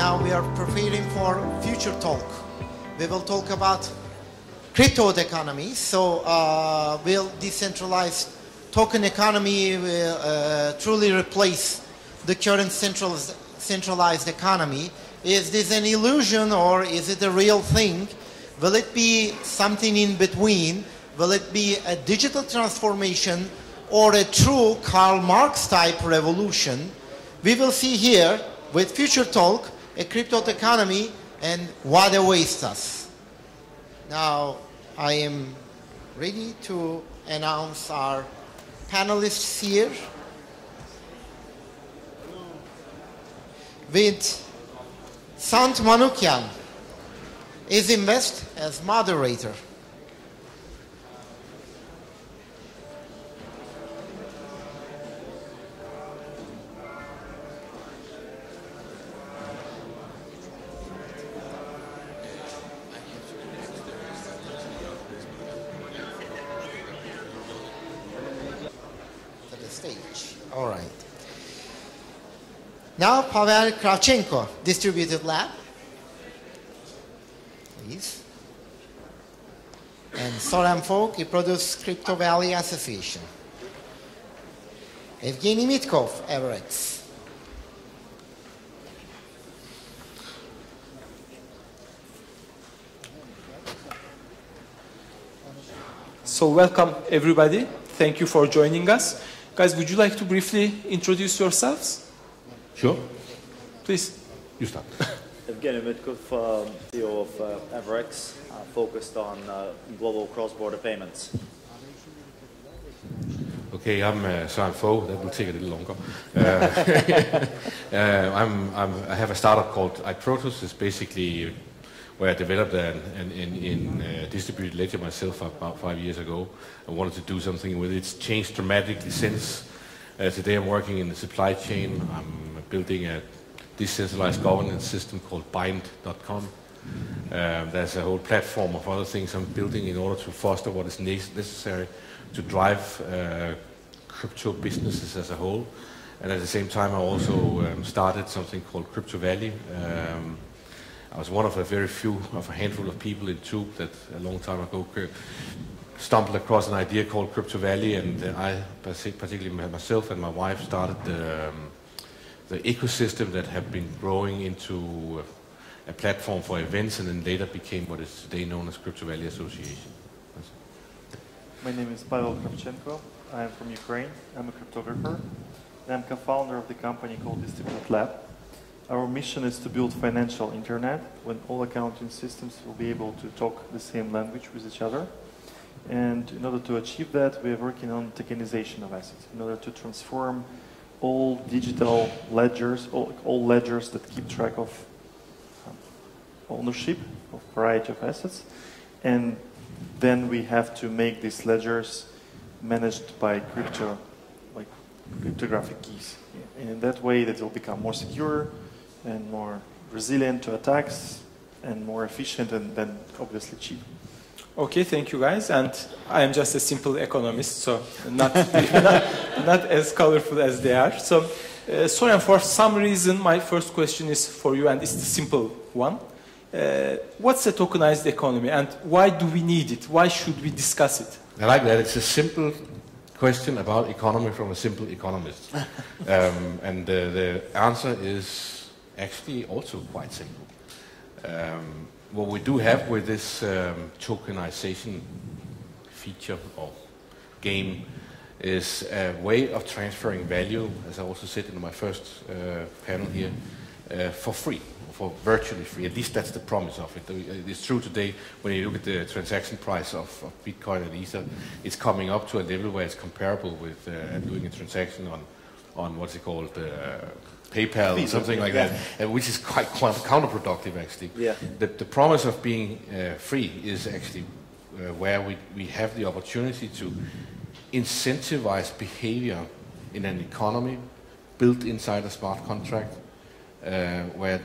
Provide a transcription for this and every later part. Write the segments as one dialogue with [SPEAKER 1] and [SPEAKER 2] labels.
[SPEAKER 1] now we are preparing for future talk. We will talk about crypto economy. So will decentralized token economy will truly replace the current centralized economy? Is this an illusion or is it a real thing? Will it be something in between? Will it be a digital transformation or a true Karl Marx type revolution? We will see here with Future Talk a crypto economy and what awaits us. Now I am ready to announce our panelists here. With Sant Manukyan, Izinvest as moderator. To the stage. All right. Now Pavel Kravchenko, Distributed Lab. Please. And Soren Fogg, he produced Crypto Valley Association. Evgeny Mitkov, Everex.
[SPEAKER 2] So welcome everybody. Thank you for joining us. Guys, would you like to briefly introduce yourselves?
[SPEAKER 3] Sure.
[SPEAKER 2] Please.
[SPEAKER 3] You start.
[SPEAKER 4] Evgeny Mitkov, CEO of Everex, focused on global cross-border payments.
[SPEAKER 3] Okay, I'm Søren Fogh. That will take a little longer. I have a startup called iProtus. It's basically where I developed a distributed ledger myself about 5 years ago. I wanted to do something with it. It's changed dramatically since. Today I'm working in the supply chain. I'm building a decentralized governance system called Bind.com. There's a whole platform of other things I'm building in order to foster what is necessary to drive crypto businesses as a whole. And at the same time I also started something called Crypto Valley. I was one of a handful of people in Tube that a long time ago stumbled across an idea called Crypto Valley, and I, particularly myself and my wife, started the ecosystem that have been growing into a platform for events, and then later became what is today known as Crypto Valley Association.
[SPEAKER 5] My name is Pavel Kravchenko. I am from Ukraine. I'm a cryptographer. And I'm co-founder of the company called Distributed Lab. Our mission is to build financial internet when all accounting systems will be able to talk the same language with each other. And in order to achieve that, we are working on tokenization of assets in order to transform all digital ledgers, all ledgers that keep track of ownership of a variety of assets. And then we have to make these ledgers managed by cryptographic keys. And in that way, that will become more secure and more resilient to attacks and more efficient and then obviously cheap.
[SPEAKER 2] Okay, thank you guys. And I am just a simple economist, so not as colorful as they are. So, Soren, for some reason, my first question is for you, and it's the simple one. What's a tokenized economy, and why do we need it? Why should we discuss it?
[SPEAKER 3] I like that. It's a simple question about economy from a simple economist. And the answer is actually also quite simple. What we do have with this tokenization feature or game is a way of transferring value, as I also said in my first panel here, for free, for virtually free. At least that's the promise of it. It's true today when you look at the transaction price of Bitcoin and Ether, it's coming up to a level where it's comparable with doing a transaction on what's it called, PayPal or something like that, which is quite counterproductive actually.
[SPEAKER 4] Yeah.
[SPEAKER 3] The promise of being free is actually where we have the opportunity to incentivize behavior in an economy built inside a smart contract, where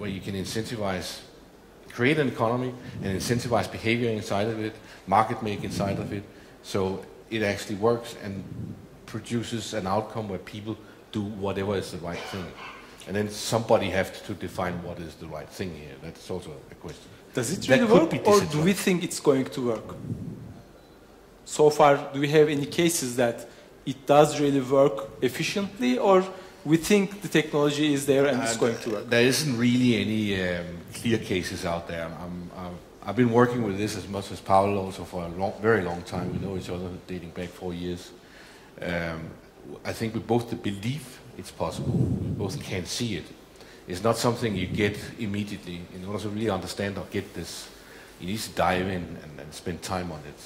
[SPEAKER 3] you can create an economy and incentivize behavior inside of it, market make inside of it, so it actually works and produces an outcome where people do whatever is the right thing. And then somebody has to define what is the right thing here. That's also a question.
[SPEAKER 2] Does it
[SPEAKER 3] That
[SPEAKER 2] really
[SPEAKER 3] could
[SPEAKER 2] work,
[SPEAKER 3] be
[SPEAKER 2] or do we
[SPEAKER 3] decentralized.
[SPEAKER 2] think it's going to work? So far, do we have any cases that it does really work efficiently, or we think the technology is there and it's going to work?
[SPEAKER 3] There isn't really any clear cases out there. I've been working with this as much as Paolo also for a very long time. We know each other dating back 4 years. I think we both believe it's possible. We both can see it. It's not something you get immediately. In order to really understand or get this, you need to dive in and spend time on it.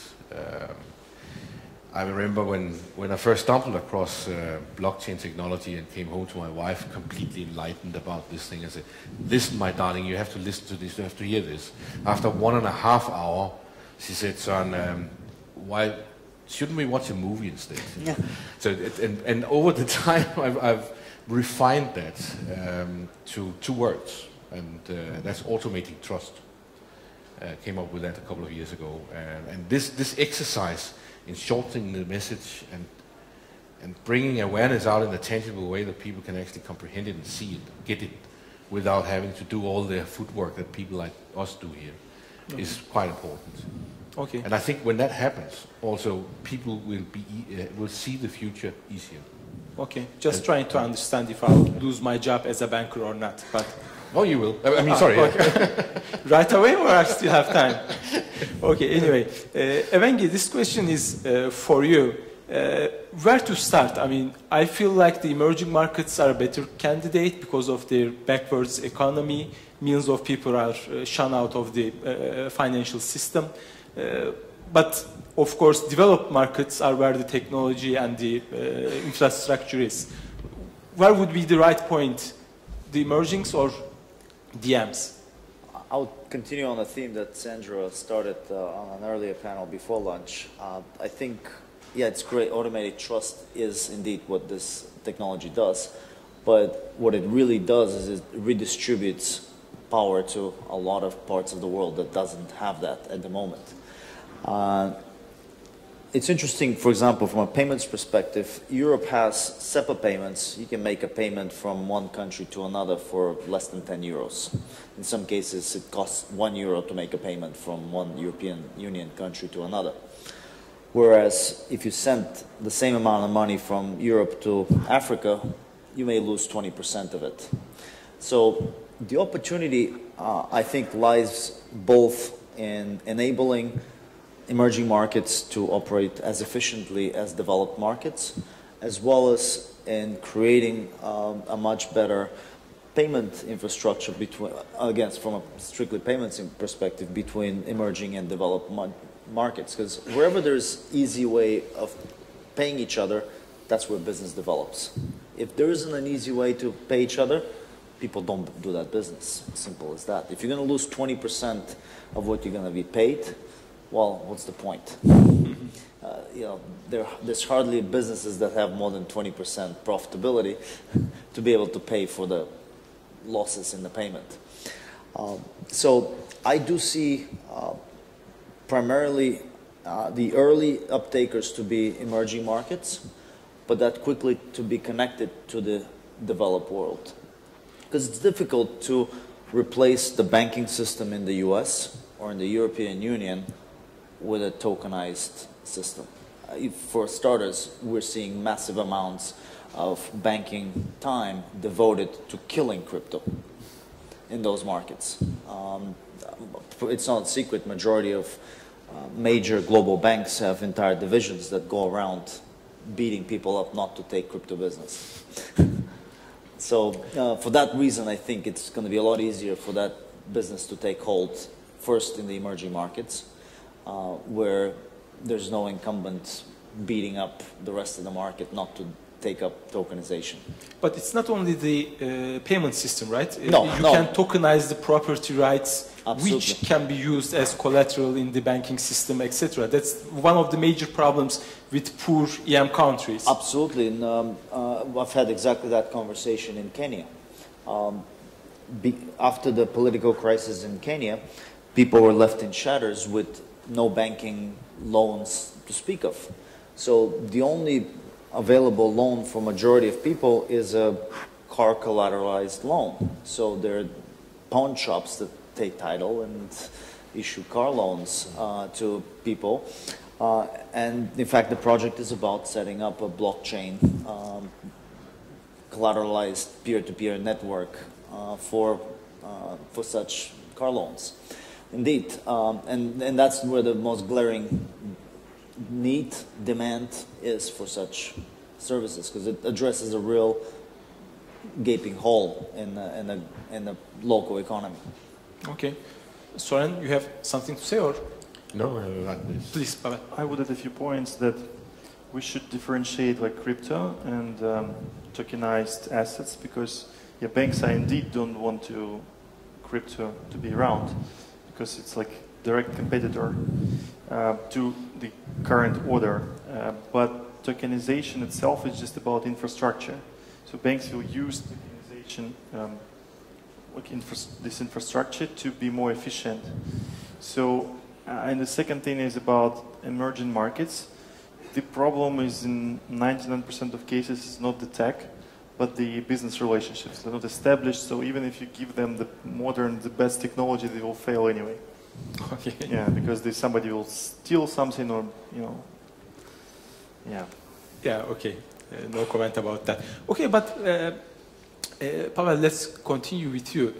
[SPEAKER 3] I remember when I first stumbled across blockchain technology and came home to my wife completely enlightened about this thing. I said, listen, my darling, you have to listen to this, you have to hear this. After 1.5 hours, she said, son, why shouldn't we watch a movie instead?
[SPEAKER 6] Yeah.
[SPEAKER 3] So, and over the time, I've refined that to 2 words, and that's automating trust. Came up with that a couple of years ago. And this exercise in shortening the message and bringing awareness out in a tangible way that people can actually comprehend it and see it, get it, without having to do all the footwork that people like us do here, is quite important.
[SPEAKER 2] Okay.
[SPEAKER 3] And I think when that happens, also people will see the future easier.
[SPEAKER 2] Okay. Just trying to understand if I'll lose my job as a banker or not. But
[SPEAKER 3] Oh, you will. I mean, sorry.
[SPEAKER 2] Okay. Right away, or I still have time? Okay, anyway. Evengi, this question is for you. Where to start? I mean, I feel like the emerging markets are a better candidate because of their backwards economy. Millions of people are shun out of the financial system. But, of course, developed markets are where the technology and the infrastructure is. Where would be the right point? The emergings or DMs?
[SPEAKER 4] I'll continue on the theme that Sandra started on an earlier panel before lunch. I think, yeah, it's great. Automated trust is indeed what this technology does. But what it really does is it redistributes power to a lot of parts of the world that doesn't have that at the moment. It's interesting, for example, from a payments perspective, Europe has SEPA payments. You can make a payment from one country to another for less than 10 euros. In some cases, it costs €1 to make a payment from one European Union country to another. Whereas if you send the same amount of money from Europe to Africa, you may lose 20% of it. So the opportunity, I think, lies both in enabling emerging markets to operate as efficiently as developed markets, as well as in creating a much better payment infrastructure between, again, from a strictly payments perspective, between emerging and developed markets. Because wherever there's easy way of paying each other, that's where business develops. If there isn't an easy way to pay each other, people don't do that business. Simple as that. If you're going to lose 20% of what you're going to be paid, well, what's the point? You know, there's hardly businesses that have more than 20% profitability to be able to pay for the losses in the payment. So I do see primarily the early uptakers to be emerging markets, but that quickly to be connected to the developed world. Because it's difficult to replace the banking system in the US or in the European Union with a tokenized system. For starters, we're seeing massive amounts of banking time devoted to killing crypto in those markets. It's not a secret, majority of major global banks have entire divisions that go around beating people up not to take crypto business. So for that reason, I think it's going to be a lot easier for that business to take hold first in the emerging markets, where there's no incumbent beating up the rest of the market not to take up tokenization.
[SPEAKER 2] But it's not only the payment system, right?
[SPEAKER 4] No,
[SPEAKER 2] you
[SPEAKER 4] no.
[SPEAKER 2] can tokenize the property rights,
[SPEAKER 4] Absolutely.
[SPEAKER 2] which can be used as collateral in the banking system, etc. That's one of the major problems with poor EM countries.
[SPEAKER 4] Absolutely, and I've had exactly that conversation in Kenya. After the political crisis in Kenya, people were left in shatters with no banking loans to speak of. So the only available loan for majority of people is a car collateralized loan. So there are pawn shops that take title and issue car loans to people. And in fact, the project is about setting up a blockchain collateralized peer-to-peer network for such car loans. Indeed, and that's where the most glaring demand is for such services, because it addresses a real gaping hole in the local economy.
[SPEAKER 2] Okay. Soren, you have something to say, or?
[SPEAKER 3] No, not this.
[SPEAKER 2] Please, Pavel.
[SPEAKER 5] I would add a few points that we should differentiate like crypto and tokenized assets, because banks indeed don't want crypto to be around, because it's like direct competitor to the current order. But tokenization itself is just about infrastructure. So banks will use tokenization, this infrastructure, to be more efficient. So, and the second thing is about emerging markets. The problem is in 99% of cases is not the tech, but the business relationships. They're not established, so even if you give them the modern, the best technology, they will fail anyway.
[SPEAKER 2] Okay.
[SPEAKER 5] Yeah, because somebody will steal something, or, yeah.
[SPEAKER 2] Yeah, okay. No comment about that. Okay, but Pavel, let's continue with you.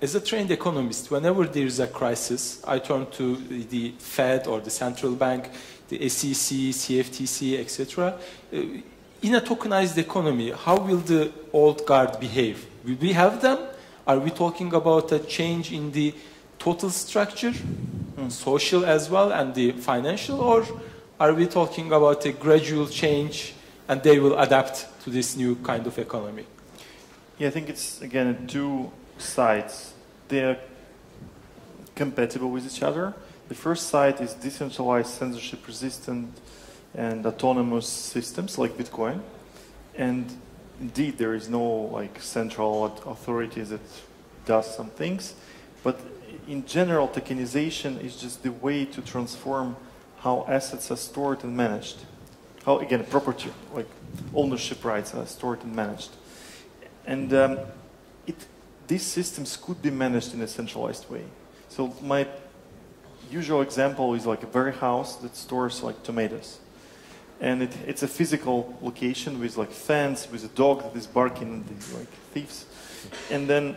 [SPEAKER 2] As a trained economist, whenever there is a crisis, I turn to the Fed or the central bank, the SEC, CFTC, etc. In a tokenized economy, how will the old guard behave? Will we have them? Are we talking about a change in the total structure, social as well, and the financial, or are we talking about a gradual change and they will adapt to this new kind of economy?
[SPEAKER 5] Yeah, I think it's, again, two sides. They're compatible with each other. The first side is decentralized, censorship-resistant, and autonomous systems like Bitcoin. And indeed, there is no central authority that does some things. But in general, tokenization is just the way to transform how assets are stored and managed. How, again, property, like ownership rights, are stored and managed. And these systems could be managed in a centralized way. So my usual example is like a warehouse that stores tomatoes. And it's a physical location with fence, with a dog that is barking, these thieves. And then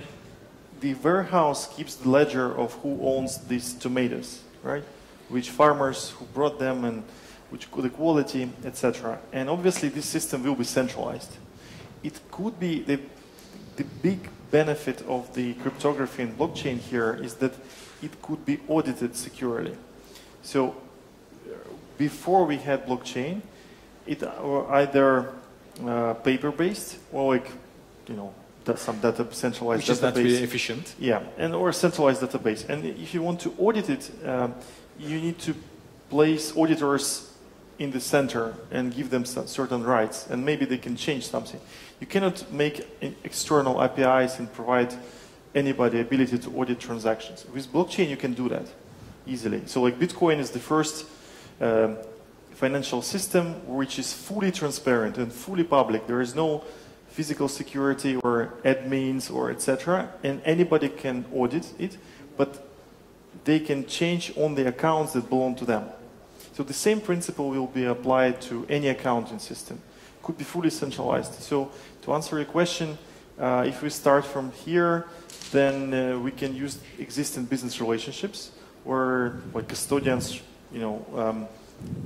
[SPEAKER 5] the warehouse keeps the ledger of who owns these tomatoes, right? Which farmers, who brought them, and the quality, etc. And obviously this system will be centralized. It could be, the big benefit of the cryptography and blockchain here is that it could be audited securely. So before we had blockchain, it were either paper-based or some data centralized
[SPEAKER 2] Which is
[SPEAKER 5] database.
[SPEAKER 2] not really efficient.
[SPEAKER 5] Yeah, or a centralized database. And if you want to audit it, you need to place auditors in the center and give them certain rights, and maybe they can change something. You cannot make external APIs and provide anybody ability to audit transactions. With blockchain, you can do that easily. So Bitcoin is the first financial system which is fully transparent and fully public. There is no physical security or admins or etc. And anybody can audit it, but they can change on the accounts that belong to them. So the same principle will be applied to any accounting system. Could be fully centralized. So to answer your question, if we start from here, then we can use existing business relationships where custodians,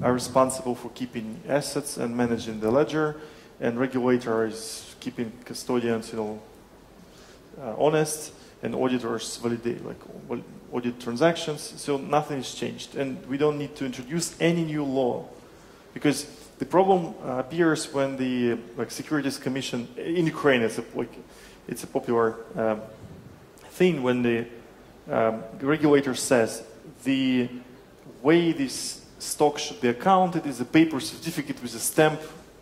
[SPEAKER 5] are responsible for keeping assets and managing the ledger, and regulator is keeping custodians, honest, and auditors validate, audit transactions. So nothing has changed, and we don't need to introduce any new law, because the problem appears when the Securities Commission in Ukraine. It's a popular thing when the regulator says the way this stock should be accounted is a paper certificate with a stamp,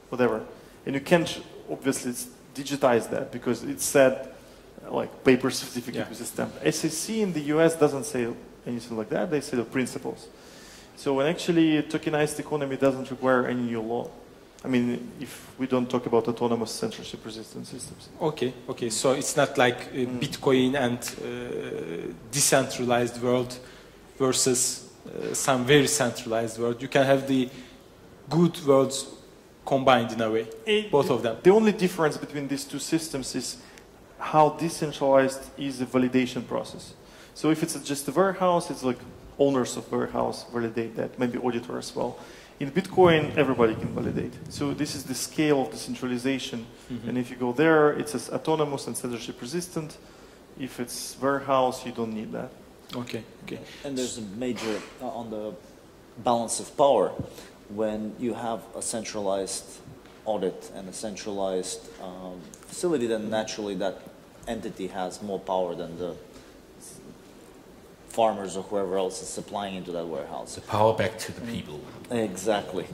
[SPEAKER 5] whatever, and you can't obviously digitize that because it's said paper certificate with a stamp. SEC in the US doesn't say anything like that. They say the principles. So when actually a tokenized economy doesn't require any new law. I mean, if we don't talk about autonomous censorship-resistant systems.
[SPEAKER 2] Okay, okay. So it's not like Bitcoin and decentralized world versus some very centralized world. You can have the good worlds combined in a way, both of them.
[SPEAKER 5] The only difference between these two systems is how decentralized is the validation process. So if it's just a warehouse, it's like owners of warehouse validate that, maybe auditor as well. In Bitcoin, everybody can validate. So this is the scale of decentralization. And if you go there, it's as autonomous and censorship resistant. If it's warehouse, you don't need that.
[SPEAKER 2] Okay, okay.
[SPEAKER 4] And there's a major, on the balance of power, when you have a centralized audit and a centralized facility, then naturally that entity has more power than the farmers or whoever else is supplying into that warehouse.
[SPEAKER 3] The power back to the people.
[SPEAKER 4] Exactly.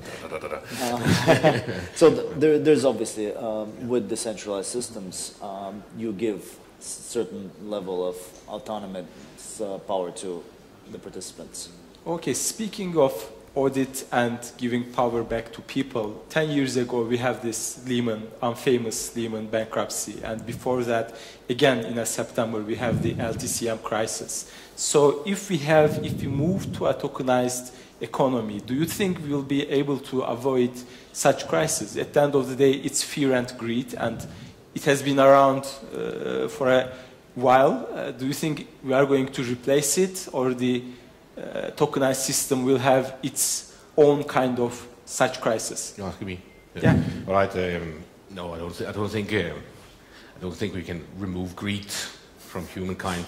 [SPEAKER 4] So there's obviously, with decentralized systems, you give certain level of autonomous power to the participants.
[SPEAKER 2] Okay, speaking of audit and giving power back to people, 10 years ago we have this famous Lehman bankruptcy, and before that, again in September, we have the LTCM crisis. So if we move to a tokenized economy, do you think we will be able to avoid such crises? At the end of the day, it's fear and greed, and it has been around for a while. Do you think we are going to replace it, or the tokenized system will have its own kind of such crisis?
[SPEAKER 3] You're asking me?
[SPEAKER 2] Yeah.
[SPEAKER 3] All right. No, I don't think we can remove greed from humankind.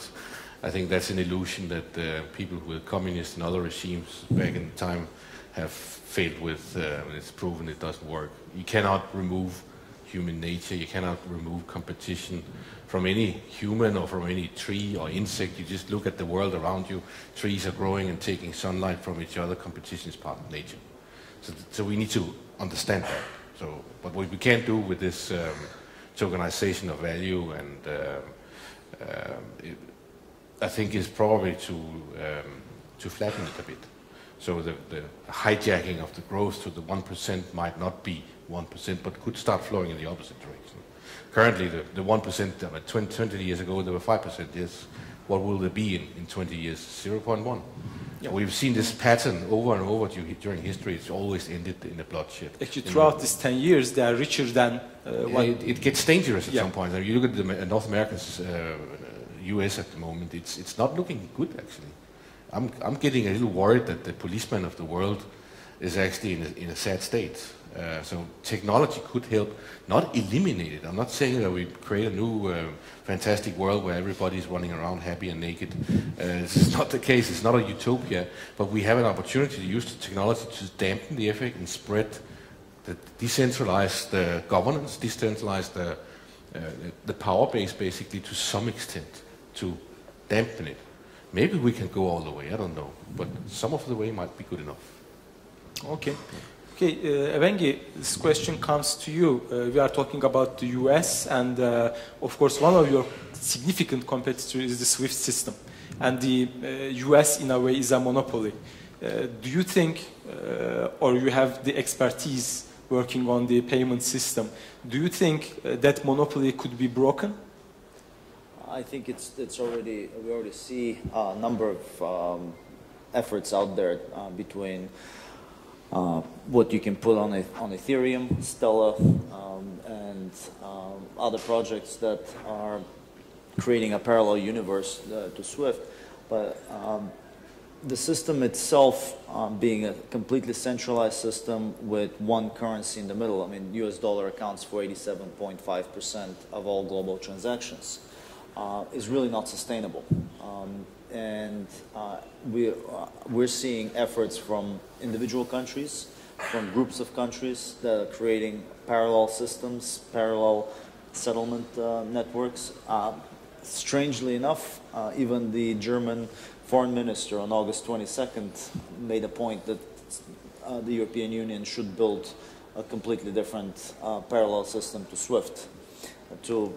[SPEAKER 3] I think that's an illusion that people with communist and other regimes back in time have failed with. It's proven it doesn't work. You cannot remove human nature. You cannot remove competition from any human or from any tree or insect. You just look at the world around you. Trees are growing and taking sunlight from each other. Competition is part of nature. So we need to understand that. But what we can't do with this tokenization of value, and I think is probably to flatten it a bit. So the hijacking of the growth to the 1% might not be 1%, but could start flowing in the opposite direction. Currently, the 1%, 20 years ago, there were 5%. Yes. What will there be in 20 years? 0.1. Yeah. We've seen this pattern over and over during history. It's always ended in a bloodshed.
[SPEAKER 2] Actually, throughout these 10 years, they are richer than
[SPEAKER 3] it gets dangerous at some point. I mean, you look at the North Americans, US at the moment, it's not looking good, actually. I'm getting a little worried that the policeman of the world is actually in a sad state. So technology could help, not eliminate it. I'm not saying that we create a new fantastic world where everybody's running around happy and naked. This is not the case. It's not a utopia. But we have an opportunity to use the technology to dampen the effect and spread the decentralized governance, decentralize the power base basically to some extent, to dampen it. Maybe we can go all the way, I don't know. But some of the way might be good enough.
[SPEAKER 2] Okay. Okay, Evengi, this question comes to you. We are talking about the US, and of course one of your significant competitors is the SWIFT system. And the US in a way is a monopoly. Do you think, or you have the expertise working on the payment system, do you think that monopoly could be broken?
[SPEAKER 4] I think it's already, we already see a number of efforts out there between what you can put on Ethereum, Stellar, and other projects that are creating a parallel universe to SWIFT. But the system itself being a completely centralized system with one currency in the middle, I mean, US dollar accounts for 87.5% of all global transactions, is really not sustainable. And we're seeing efforts from individual countries, from groups of countries that are creating parallel systems, parallel settlement networks. Strangely enough, even the German foreign minister on August 22nd made a point that the European Union should build a completely different parallel system to SWIFT to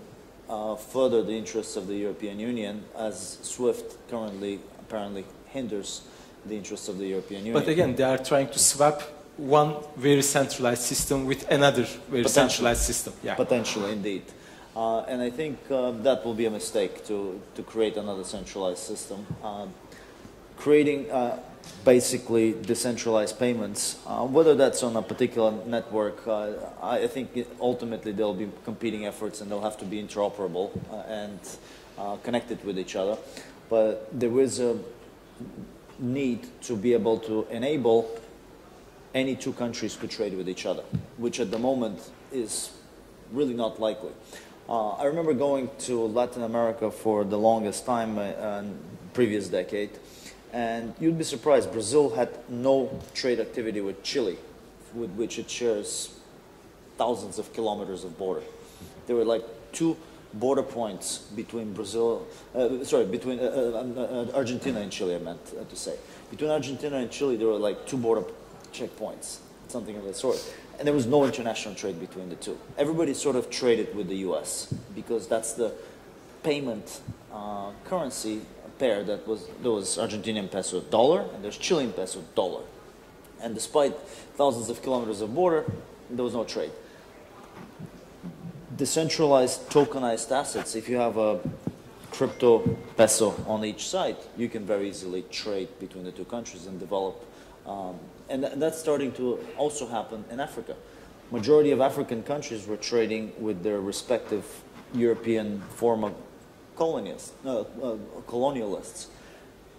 [SPEAKER 4] further the interests of the European Union, as SWIFT currently apparently hinders the interests of the European Union.
[SPEAKER 2] But again, they are trying to swap one very centralized system with another very centralized system. Yeah.
[SPEAKER 4] Potentially, indeed. And I think that will be a mistake to create another centralized system. Creating basically decentralized payments, whether that's on a particular network, I think ultimately there'll be competing efforts and they'll have to be interoperable and connected with each other. But there is a need to be able to enable any two countries to trade with each other, which at the moment is really not likely. I remember going to Latin America for the longest time in previous decade, and you'd be surprised, Brazil had no trade activity with Chile, with which it shares thousands of kilometers of border. There were like 2 border points between between Argentina and Chile, I meant to say. Between Argentina and Chile, there were like 2 border checkpoints, something of that sort. And there was no international trade between the two. Everybody sort of traded with the US because that's the payment currency pair there was Argentinian peso dollar and there's Chilean peso dollar. And despite thousands of kilometers of border, there was no trade. Decentralized tokenized assets, if you have a crypto peso on each side, you can very easily trade between the two countries and develop. And that's starting to also happen in Africa. Majority of African countries were trading with their respective European former colonialists.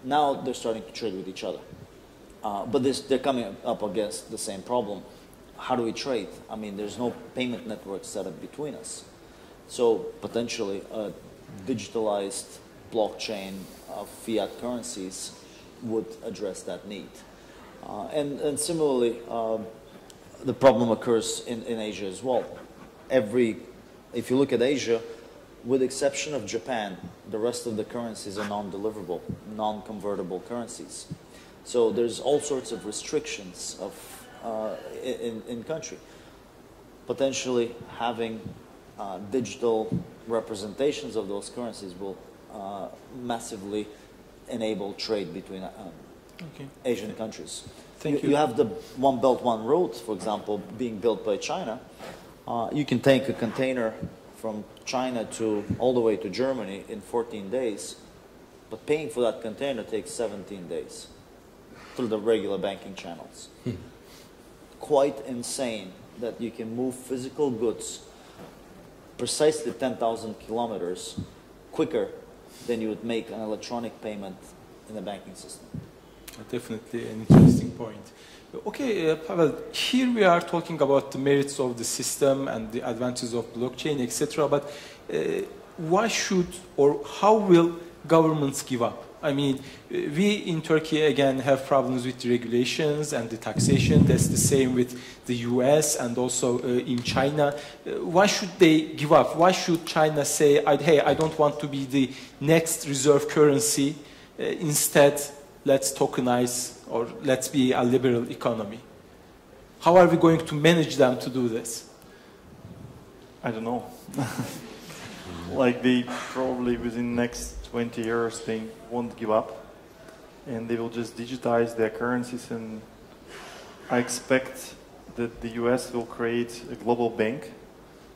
[SPEAKER 4] Now they're starting to trade with each other. But they're coming up against the same problem. How do we trade? I mean, there's no payment network set up between us. So potentially a digitalized blockchain of fiat currencies would address that need. And similarly, the problem occurs in Asia as well. If you look at Asia, with the exception of Japan, the rest of the currencies are non-deliverable, non-convertible currencies. So there's all sorts of restrictions in country. Potentially having digital representations of those currencies will massively enable trade between Asian countries. You have the One Belt, One Road, for example, being built by China. You can take a container from China all the way to Germany in 14 days, but paying for that container takes 17 days through the regular banking channels. Quite insane that you can move physical goods precisely 10,000 kilometers quicker than you would make an electronic payment in the banking system.
[SPEAKER 2] Definitely an interesting point. Okay, Pavel, here we are talking about the merits of the system and the advantages of blockchain, etc. But why should or how will governments give up? I mean, we in Turkey, again, have problems with the regulations and the taxation. That's the same with the US and also in China. Why should they give up? Why should China say, hey, I don't want to be the next reserve currency. Instead, let's tokenize or let's be a liberal economy. How are we going to manage them to do this?
[SPEAKER 5] I don't know. Like they probably within the next 20 years they won't give up and they will just digitize their currencies, and I expect that the US will create a global bank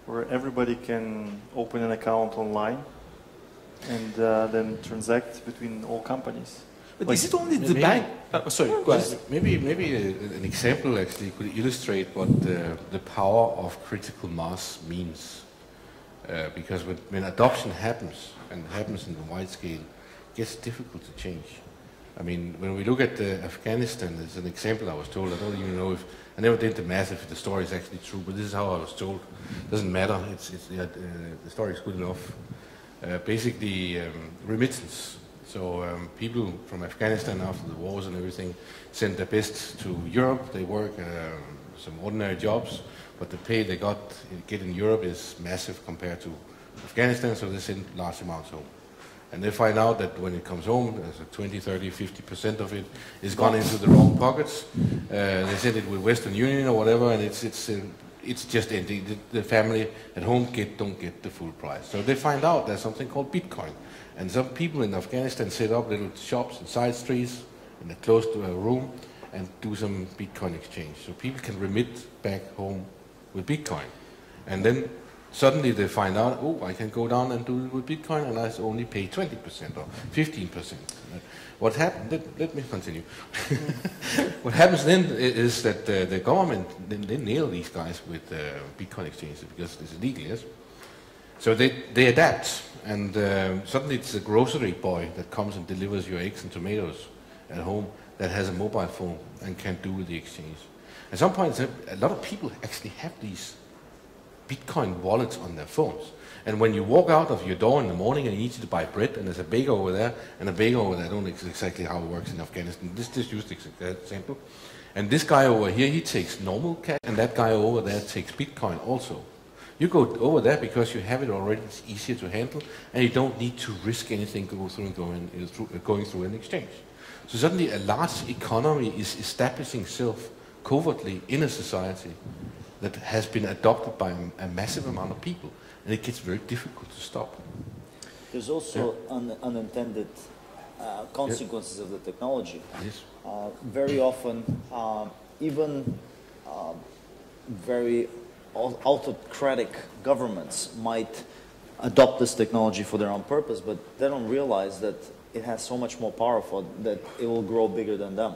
[SPEAKER 5] where everybody can open an account online and then transact between all companies.
[SPEAKER 2] But is it only the bank? Sorry, go ahead.
[SPEAKER 3] Maybe an example actually could illustrate what the power of critical mass means. Because when adoption happens, and happens in the wide scale, it gets difficult to change. I mean, when we look at Afghanistan, it's an example I was told. I don't even know if, I never did the math if the story is actually true, but this is how I was told. It doesn't matter, the story is good enough. Basically, remittance. So people from Afghanistan after the wars and everything sent their best to Europe. They work some ordinary jobs, but the pay they get in Europe is massive compared to Afghanistan, so they send large amounts home. And they find out that when it comes home, there's a 20, 30, 50% of it is gone into the wrong pockets. They send it with Western Union or whatever, and it's just empty. The family at home don't get the full price. So they find out there's something called Bitcoin. And some people in Afghanistan set up little shops and side streets in a closed room, and do some Bitcoin exchange. So people can remit back home with Bitcoin. And then suddenly they find out, oh, I can go down and do it with Bitcoin and I only pay 20% or 15%. What happened, let me continue. What happens then is that the government, they nail these guys with Bitcoin exchanges because it's illegal, yes? So they adapt, and suddenly it's a grocery boy that comes and delivers your eggs and tomatoes at home that has a mobile phone and can do the exchange. At some point, a lot of people actually have these Bitcoin wallets on their phones. And when you walk out of your door in the morning and you need to buy bread, and there's a baker over there, and a baker over there, I don't know exactly how it works in Afghanistan. This is just an example. And this guy over here, he takes normal cash, and that guy over there takes Bitcoin also. You go over there because you have it already, it's easier to handle, and you don't need to risk anything going through an exchange. So suddenly a large economy is establishing itself covertly in a society that has been adopted by a massive amount of people, and it gets very difficult to stop.
[SPEAKER 4] There's also unintended consequences of the technology.
[SPEAKER 3] Yes.
[SPEAKER 4] Very often, even very autocratic governments might adopt this technology for their own purpose, but they don't realize that it has so much more powerful that it will grow bigger than them.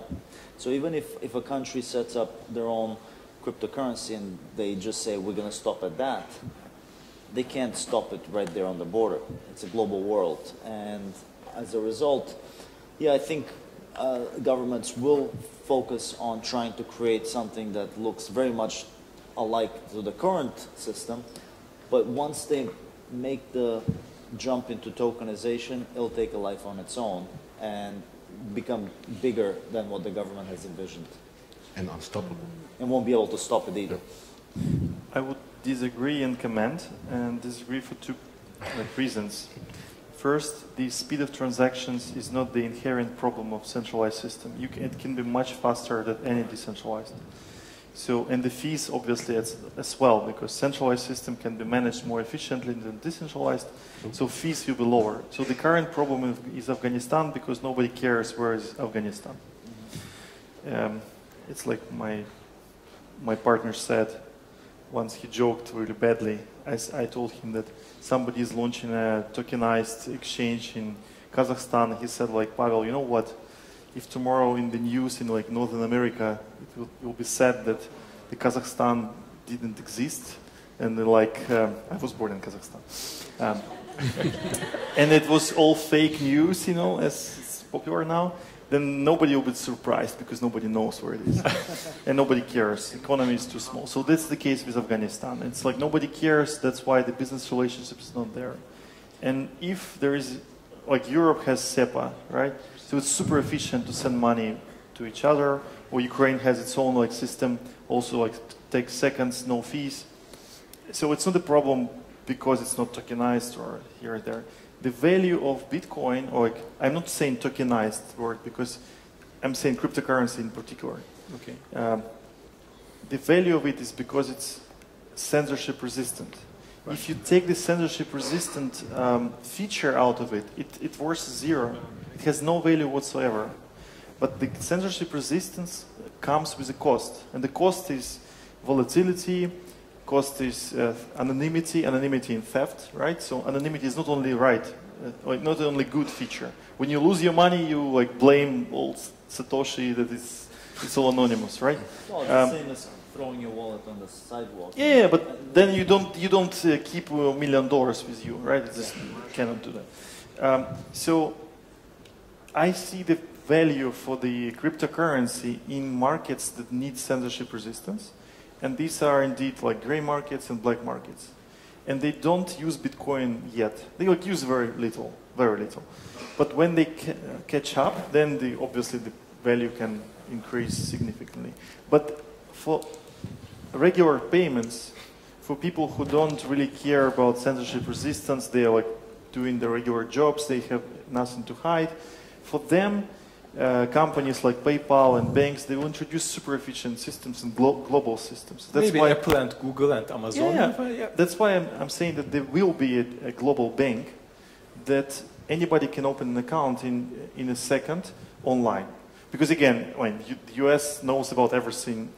[SPEAKER 4] So even if a country sets up their own cryptocurrency and they just say we're going to stop at that, they can't stop it right there on the border. It's a global world, and as a result, yeah, I think governments will focus on trying to create something that looks very much alike to the current system, but once they make the jump into tokenization, it'll take a life on its own and become bigger than what the government has envisioned.
[SPEAKER 3] And unstoppable.
[SPEAKER 4] And won't be able to stop it either.
[SPEAKER 5] I would disagree and comment, and disagree for two reasons. First, the speed of transactions is not the inherent problem of centralized system. It can be much faster than any decentralized. So, and the fees obviously as well, because centralized system can be managed more efficiently than decentralized, so fees will be lower. So the current problem is Afghanistan because nobody cares where is Afghanistan. It's like my partner said, once he joked really badly, I told him that somebody is launching a tokenized exchange in Kazakhstan. He said, like, Pavel, you know what? If tomorrow in the news in like Northern America, it will be said that the Kazakhstan didn't exist, and like I was born in Kazakhstan, and it was all fake news, you know, as it's popular now, then nobody will be surprised because nobody knows where it is, and nobody cares. The economy is too small. So that's the case with Afghanistan. It's like nobody cares. That's why the business relationship is not there. And if there is, like Europe has SEPA, right? So it's super efficient to send money to each other, or Ukraine has its own like system, also like takes seconds, no fees. So it's not a problem because it's not tokenized or here or there. The value of Bitcoin, or like, I'm not saying tokenized word because I'm saying cryptocurrency in particular. Okay. The value of it is because it's censorship resistant. Right. If you take the censorship resistant feature out of it, it's worth zero. It has no value whatsoever. But the censorship resistance comes with a cost. And the cost is volatility, cost is anonymity in theft, right? So anonymity is not only not only good feature. When you lose your money, you like blame old Satoshi that it's all anonymous, right?
[SPEAKER 4] Well, it's the same as throwing your wallet on the sidewalk.
[SPEAKER 5] Yeah, but then you don't keep $1 million with you, right? You just cannot do that. So I see the value for the cryptocurrency in markets that need censorship resistance. And these are indeed like gray markets and black markets. And they don't use Bitcoin yet. They like use very little. But when they catch up, then obviously the value can increase significantly. But for regular payments, for people who don't really care about censorship resistance, they are like doing the regular jobs, they have nothing to hide. For them, companies like PayPal and banks, they will introduce super efficient systems and global systems. That's
[SPEAKER 2] Maybe
[SPEAKER 5] why
[SPEAKER 2] Apple and Google and Amazon.
[SPEAKER 5] Yeah. That's why I'm saying that there will be a global bank that anybody can open an account in a second online. Because again, when the US knows about everything,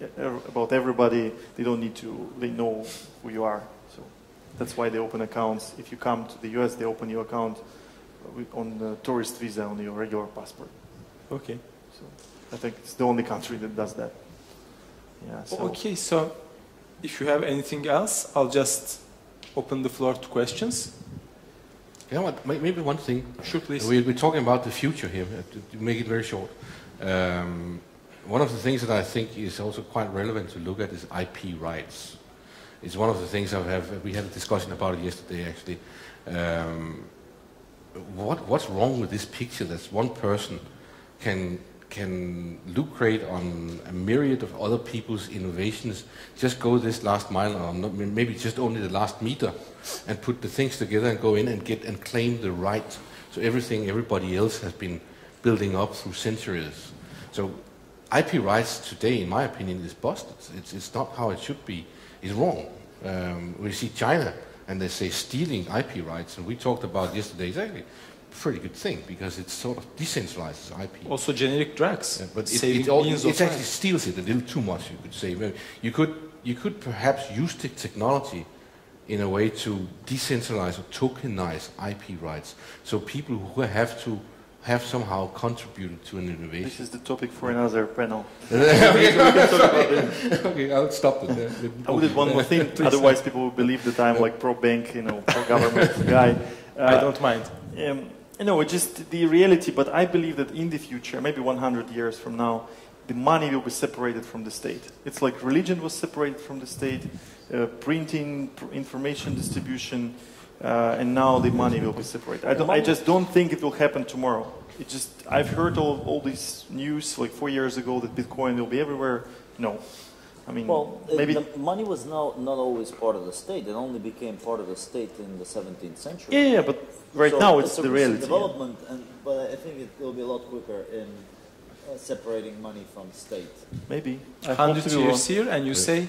[SPEAKER 5] about everybody, they don't need to, they know who you are. So that's why they open accounts. If you come to the US, they open your account on the tourist visa on your regular passport.
[SPEAKER 2] Okay.
[SPEAKER 5] So I think it's the only country that does that. Yeah. So.
[SPEAKER 2] Okay, so if you have anything else, I'll just open the floor to questions.
[SPEAKER 3] You know what, maybe one thing.
[SPEAKER 2] Sure, please.
[SPEAKER 3] We're talking about the future here, to make it very short. One of the things that I think is also quite relevant to look at is IP rights. It's one of the things we had a discussion about it yesterday actually. What's wrong with this picture that one person can lucrate on a myriad of other people's innovations, just go this last mile, or not, maybe just only the last meter, and put the things together and go in and get and claim the right. So everybody else has been building up through centuries. So IP rights today, in my opinion, is busted. It's not how it should be. It's wrong. We see China, and they say stealing IP rights, and we talked about yesterday, it's actually a pretty good thing, because it sort of decentralizes IP.
[SPEAKER 2] Also generic drugs.
[SPEAKER 3] Yeah, but
[SPEAKER 2] it
[SPEAKER 3] actually steals it a little too much, you could say. You could perhaps use the technology in a way to decentralize or tokenize IP rights, so people who have somehow contributed to an innovation.
[SPEAKER 5] This is the topic for another panel.
[SPEAKER 3] Okay, I'll stop it there.
[SPEAKER 5] I would add one more thing, otherwise people will believe that I'm like pro-bank, pro-government guy.
[SPEAKER 2] I don't mind.
[SPEAKER 5] It's just the reality, but I believe that in the future, maybe 100 years from now, the money will be separated from the state. It's like religion was separated from the state, printing, information distribution, and now the money will be separated. I just don't think it will happen tomorrow. I've heard all this news like 4 years ago that Bitcoin will be everywhere. No. I mean, maybe
[SPEAKER 4] the money was not always part of the state. It only became part of the state in the 17th century.
[SPEAKER 5] Yeah, but now it's the reality.
[SPEAKER 4] Development, but I think it will be a lot quicker in separating money from state.
[SPEAKER 5] Maybe.
[SPEAKER 2] 100 years here, and you say,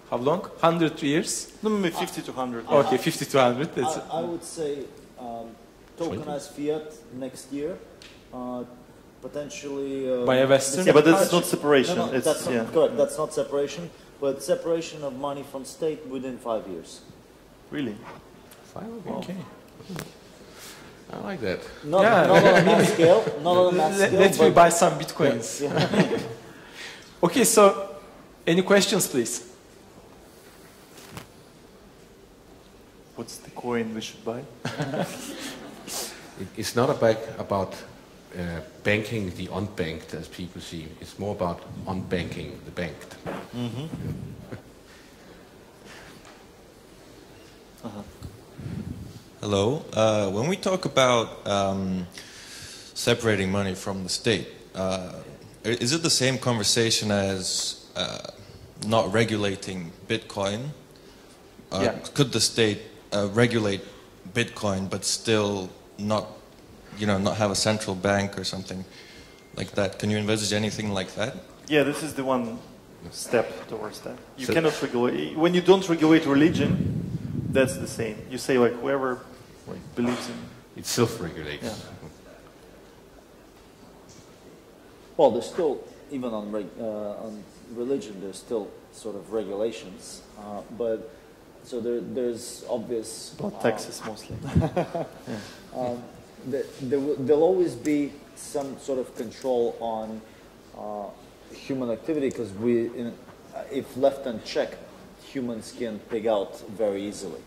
[SPEAKER 2] how long? 100 years?
[SPEAKER 5] No, maybe 50 to 100.
[SPEAKER 2] Okay, 50 to 100.
[SPEAKER 4] I would say tokenized fiat next year. Potentially
[SPEAKER 2] by a Western?
[SPEAKER 5] Yeah, but that's not separation.
[SPEAKER 4] No, that's not correct. That's not separation, but separation of money from state within 5 years.
[SPEAKER 5] Really?
[SPEAKER 3] 5?
[SPEAKER 2] Okay.
[SPEAKER 3] I like that.
[SPEAKER 4] Not on a mass scale. Not on a mass scale.
[SPEAKER 2] Let me buy some bitcoins.
[SPEAKER 4] Yeah.
[SPEAKER 2] Okay, so any questions, please?
[SPEAKER 5] What's the coin we should buy?
[SPEAKER 3] It's not about banking the unbanked, as people see. It's more about unbanking the banked.
[SPEAKER 6] Mm-hmm. Hello. When we talk about separating money from the state, is it the same conversation as not regulating Bitcoin?
[SPEAKER 5] Yeah.
[SPEAKER 6] Could the state regulate Bitcoin but still not have a central bank or something like that? Can you envisage anything like that?
[SPEAKER 5] Yeah, this is the one step towards that. You cannot regulate. When you don't regulate religion, that's the same. You say like whoever believes in.
[SPEAKER 3] It self-regulates.
[SPEAKER 5] Yeah.
[SPEAKER 4] Well, there's still, even on religion, there's still sort of regulations, but so there's obvious.
[SPEAKER 5] Well, taxes mostly.
[SPEAKER 4] There'll always be some sort of control on human activity, because if left unchecked, humans can pig out very easily.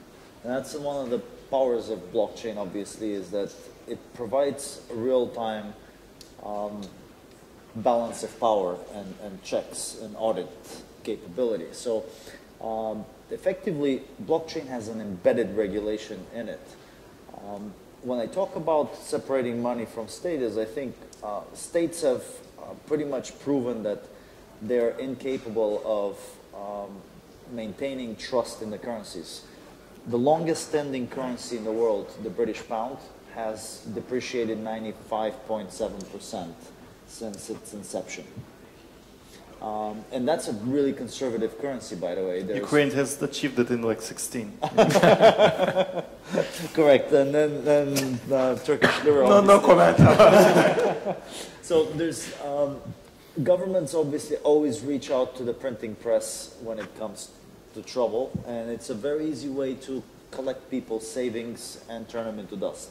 [SPEAKER 4] And that's one of the powers of blockchain, obviously, is that it provides a real-time balance of power and checks and audit capability. So effectively, blockchain has an embedded regulation in it. When I talk about separating money from states, I think states have pretty much proven that they're incapable of maintaining trust in the currencies. The longest standing currency in the world, the British pound, has depreciated 95.7% since its inception. And that's a really conservative currency, by the way.
[SPEAKER 5] Ukraine has achieved it in like 16.
[SPEAKER 4] Correct, and then Turkish lira.
[SPEAKER 2] No comment.
[SPEAKER 4] So there's governments obviously always reach out to the printing press when it comes to trouble, and it's a very easy way to collect people's savings and turn them into dust.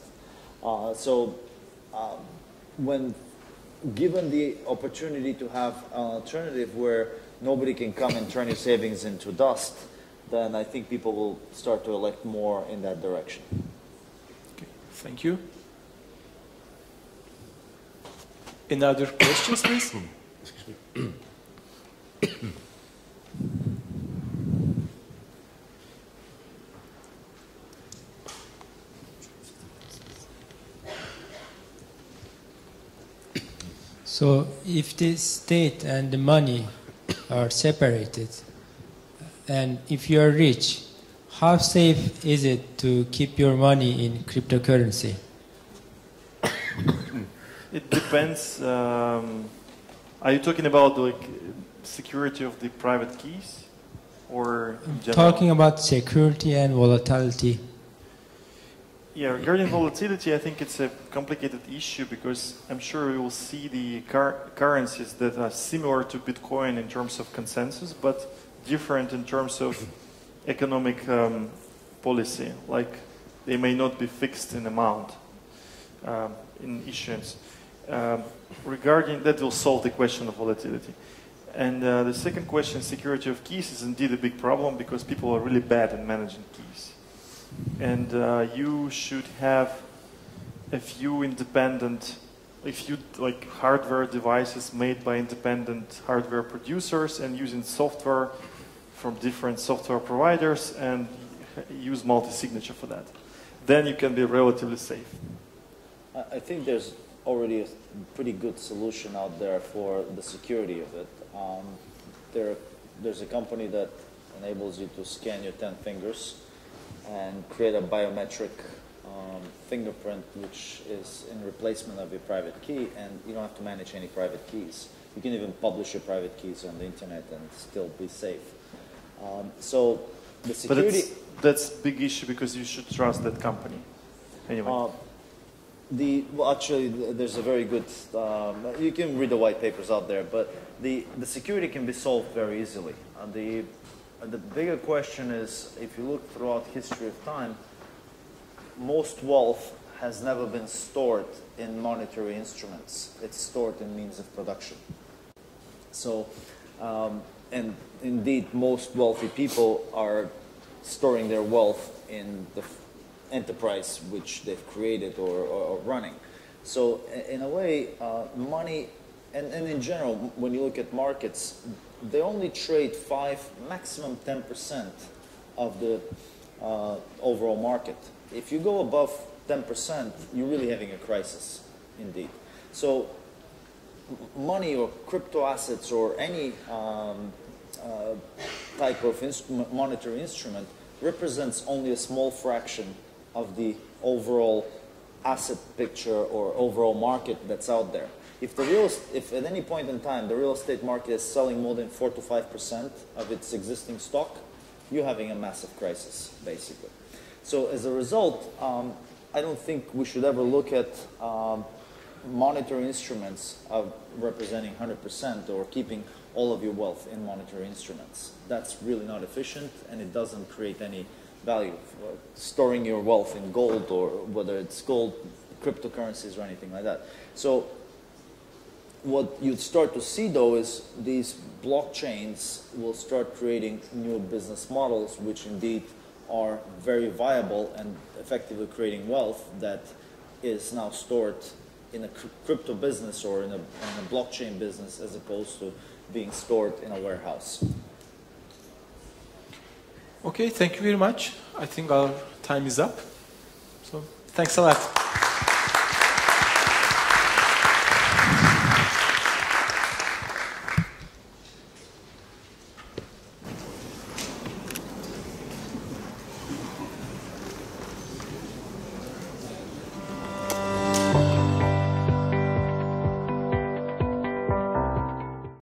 [SPEAKER 4] When given the opportunity to have an alternative where nobody can come and turn your savings into dust, then I think people will start to elect more in that direction.
[SPEAKER 2] Okay, thank you. Any other questions, please?
[SPEAKER 3] Excuse me.
[SPEAKER 7] So if the state and the money are separated, and if you are rich, how safe is it to keep your money in cryptocurrency?
[SPEAKER 5] It depends. Are you talking about like security of the private keys, or in general?
[SPEAKER 7] Talking about security and volatility.
[SPEAKER 5] Yeah, regarding volatility, I think it's a complicated issue because I'm sure we will see the currencies that are similar to Bitcoin in terms of consensus, but different in terms of economic policy. Like they may not be fixed in amount in issuance. Regarding that, will solve the question of volatility. And the second question, security of keys, is indeed a big problem because people are really bad at managing keys. And you should have a few independent, like hardware devices made by independent hardware producers and using software from different software providers and use multi-signature for that. Then you can be relatively safe.
[SPEAKER 4] I think there's already a pretty good solution out there for the security of it. There's a company that enables you to scan your 10 fingers and create a biometric fingerprint, which is in replacement of your private key, and you don't have to manage any private keys. You can even publish your private keys on the internet and still be safe. So the security...
[SPEAKER 5] But that's a big issue because you should trust that company. Anyway.
[SPEAKER 4] Well, actually, there's a very good... you can read the white papers out there, but the security can be solved very easily. The bigger question is, if you look throughout history of time, most wealth has never been stored in monetary instruments. It's stored in means of production. So, and indeed, most wealthy people are storing their wealth in the enterprise which they've created or running. So, in a way, money, and in general, when you look at markets, they only trade 5, maximum 10% of the overall market. If you go above 10%, you're really having a crisis, indeed. So money or crypto assets or any type of monetary instrument represents only a small fraction of the overall asset picture or overall market that's out there. If at any point in time the real estate market is selling more than 4 to 5% of its existing stock, you're having a massive crisis, basically. So as a result, I don't think we should ever look at monetary instruments of representing 100% or keeping all of your wealth in monetary instruments. That's really not efficient, and it doesn't create any value. Storing your wealth in gold, or whether it's gold, cryptocurrencies, or anything like that. So what you'd start to see, though, is these blockchains will start creating new business models, which indeed are very viable and effectively creating wealth that is now stored in a crypto business or in a blockchain business, as opposed to being stored in a warehouse.
[SPEAKER 2] Okay, thank you very much. I think our time is up. So thanks a lot.